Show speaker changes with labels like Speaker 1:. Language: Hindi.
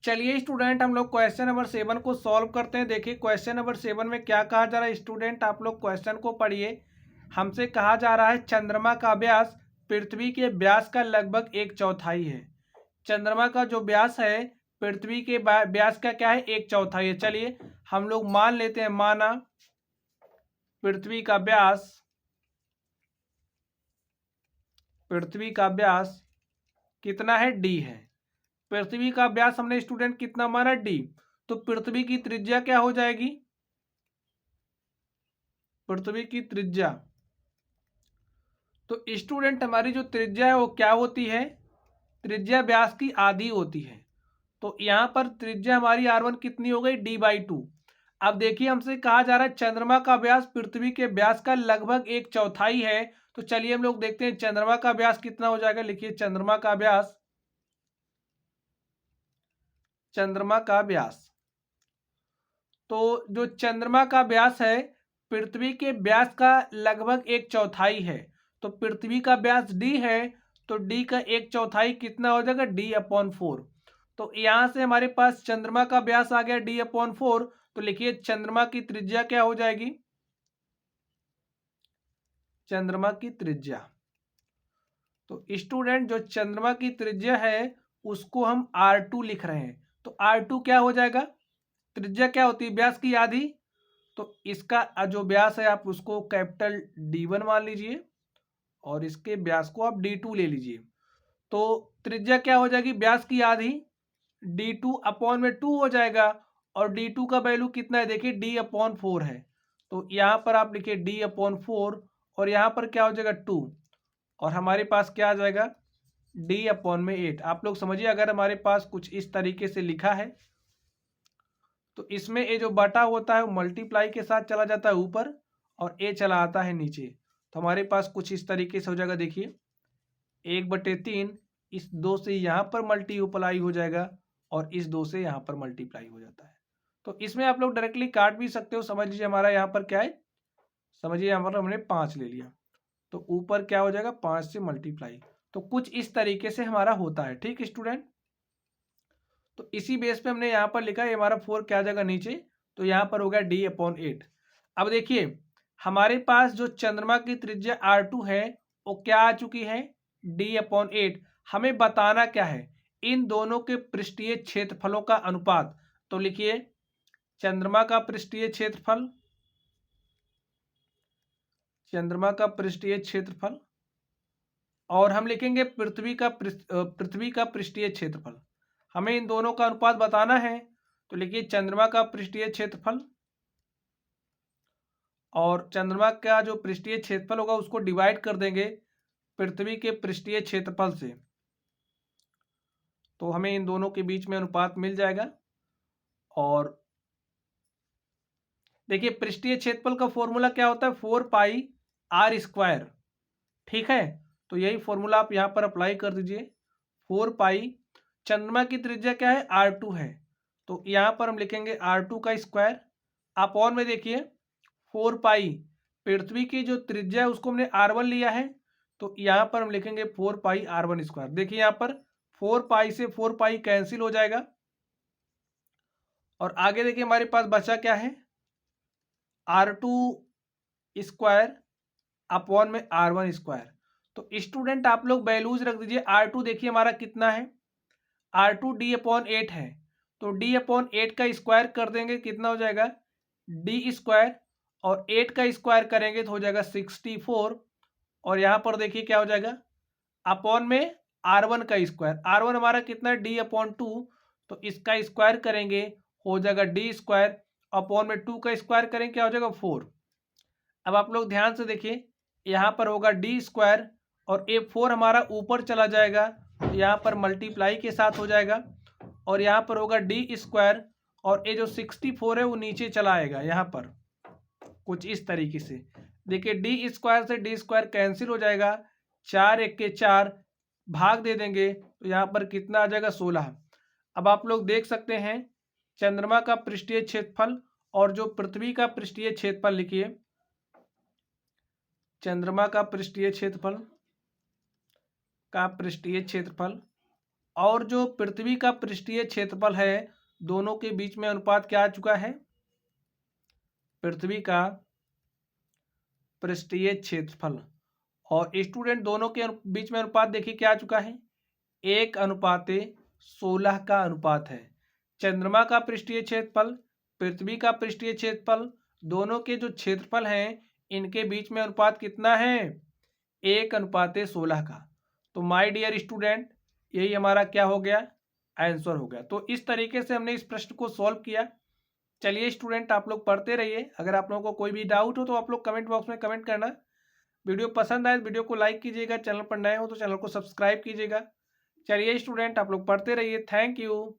Speaker 1: चलिए स्टूडेंट, हम लोग क्वेश्चन नंबर 7 को सॉल्व करते हैं। देखिए क्वेश्चन नंबर 7 में क्या कहा जा रहा है। स्टूडेंट आप लोग क्वेश्चन को पढ़िए। हमसे कहा जा रहा है चंद्रमा का व्यास पृथ्वी के व्यास का लगभग 1/4 है। चंद्रमा का जो व्यास है पृथ्वी के व्यास का क्या है, 1/4 है। चलिए हम लोग मान लेते हैं, माना पृथ्वी का व्यास कितना है, डी है। पृथ्वी का व्यास हमने स्टूडेंट कितना माना, डी। तो पृथ्वी की त्रिज्या क्या हो जाएगी, पृथ्वी की त्रिज्या। तो स्टूडेंट हमारी जो त्रिज्या है वो क्या होती है, त्रिज्या व्यास की आधी होती है। तो यहां पर त्रिज्या हमारी r1 कितनी हो गई, d/2। अब देखिए हमसे कहा जा रहा है चंद्रमा का व्यास पृथ्वी के व्यास का लगभग 1/4 है। तो चलिए हम लोग देखते हैं चंद्रमा का व्यास कितना हो जाएगा। लिखिए चंद्रमा का व्यास, तो जो चंद्रमा का व्यास है पृथ्वी के व्यास का लगभग 1/4 है। तो पृथ्वी का व्यास d है, तो d का 1/4 कितना हो जाएगा, d/4। तो यहां से हमारे पास चंद्रमा का व्यास आ गया d/4। तो लिखिए चंद्रमा की त्रिज्या क्या हो जाएगी, चंद्रमा की त्रिज्या। तो स्टूडेंट जो चंद्रमा की त्रिज्या है उसको हम r2 लिख रहे हैं। तो r2 क्या हो जाएगा, त्रिज्या क्या होती है, व्यास की आधी। तो इसका जो व्यास है आप उसको कैपिटल D1 मान लीजिए और इसके व्यास को आप D2 ले लीजिए। तो त्रिज्या क्या हो जाएगी, व्यास की आधी, D2/2 हो जाएगा। और D2 का वैल्यू कितना है, देखिए d/4 है। तो यहाँ पर आप लिखिए d/4 और यहाँ पर क्या हो जाएगा 2, और हमारे पास क्या आ जाएगा d/8। आप लोग समझिए, अगर हमारे पास कुछ इस तरीके से लिखा है तो इसमें ये जो बटा होता है वो मल्टीप्लाई के साथ चला जाता है ऊपर और ए चला आता है नीचे। तो हमारे पास कुछ इस तरीके से हो जाएगा। देखिए 1/3 इस 2 से यहाँ पर मल्टीप्लाई हो जाएगा और इस 2 से यहाँ पर मल्टीप्लाई हो जाता है। तो इसमें आप लोग डायरेक्टली काट भी सकते हो। समझ लीजिए हमारा यहाँ पर क्या है, समझिए यहाँ पर हमने 5 ले लिया तो ऊपर क्या हो जाएगा 5 से मल्टीप्लाई। तो कुछ इस तरीके से हमारा होता है। ठीक स्टूडेंट, तो इसी बेस पे हमने यहाँ पर लिखा है हमारा 4 क्या आ जाएगा नीचे, तो यहाँ पर हो गया d/8। अब देखिए हमारे पास जो चंद्रमा की त्रिज्या r2 है वो क्या आ चुकी है, d/8। हमें बताना क्या है, इन दोनों के पृष्ठीय क्षेत्रफलों का अनुपात। तो लिखिए चंद्रमा का पृष्ठीय क्षेत्रफल, चंद्रमा का पृष्ठीय क्षेत्रफल, और हम लिखेंगे पृथ्वी का पृष्ठीय क्षेत्रफल। हमें इन दोनों का अनुपात बताना है। तो लिखिए चंद्रमा का पृष्ठीय क्षेत्रफल और चंद्रमा का जो पृष्ठीय क्षेत्रफल होगा उसको डिवाइड कर देंगे पृथ्वी के पृष्ठीय क्षेत्रफल से। तो हमें इन दोनों के बीच में अनुपात मिल जाएगा। और देखिए पृष्ठीय क्षेत्रफल का फॉर्मूला क्या होता है, 4πr²। ठीक है, तो यही फॉर्मूला आप यहाँ पर अप्लाई कर दीजिए। 4π, चंद्रमा की त्रिज्या क्या है, r2 है, तो यहाँ पर हम लिखेंगे r2 का स्क्वायर अपॉन में देखिए 4π, पृथ्वी की जो त्रिज्या है उसको हमने r1 लिया है, तो यहाँ पर हम लिखेंगे 4πr1²। देखिए यहाँ पर 4π से 4π कैंसिल हो जाएगा और आगे देखिए हमारे पास बचा क्या है, r2² अपॉन में r1²। तो स्टूडेंट आप लोग वैल्यूज रख दीजिए। r2 देखिए हमारा कितना है, r2 d/8 है, तो d/8 का स्क्वायर कर देंगे कितना हो जाएगा, d², और 8 का स्क्वायर करेंगे तो हो जाएगा 64। और यहाँ पर देखिए क्या हो जाएगा, अपॉन में r1 का स्क्वायर, r1 हमारा कितना है d/2, तो इसका स्क्वायर करेंगे हो जाएगा d², अपॉन में 2 का स्क्वायर करेंगे क्या हो जाएगा 4। अब आप लोग ध्यान से देखिए यहाँ पर होगा d² और ये 4 हमारा ऊपर चला जाएगा, यहाँ पर मल्टीप्लाई के साथ हो जाएगा, और यहाँ पर होगा d² और ये जो 64 है वो नीचे चला आएगा यहाँ पर कुछ इस तरीके से। देखिए d² से d² कैंसिल हो जाएगा, 4 1 4 भाग दे देंगे तो यहाँ पर कितना आ जाएगा 16। अब आप लोग देख सकते हैं चंद्रमा का पृष्ठीय क्षेत्रफल और जो पृथ्वी का पृष्ठीय क्षेत्रफल लिखिए, चंद्रमा का पृष्ठीय क्षेत्रफल और जो पृथ्वी का पृष्ठीय क्षेत्रफल है दोनों के बीच में अनुपात क्या आ चुका है? पृथ्वी का पृष्ठीय क्षेत्रफल और स्टूडेंट दोनों के बीच में अनुपात देखिए क्या आ चुका है? 1:16 का अनुपात है। चंद्रमा का पृष्ठीय क्षेत्रफल, पृथ्वी का पृष्ठीय क्षेत्रफल, दोनों के जो क्षेत्रफल हैं इनके बीच में अनुपात कितना है? 1:16 का। तो माय डियर स्टूडेंट, यही हमारा क्या हो गया? आंसर हो गया। तो इस तरीके से हमने इस प्रश्न को सॉल्व किया। चलिए स्टूडेंट, आप लोग पढ़ते रहिए। अगर आप लोगों को कोई भी डाउट हो तो आप लोग कमेंट बॉक्स में कमेंट करना। वीडियो पसंद आए तो वीडियो को लाइक कीजिएगा, चैनल पर नए हो तो चैनल को सब्सक्राइब कीजिएगा। चलिए स्टूडेंट, आप लोग पढ़ते रहिए। Thank you.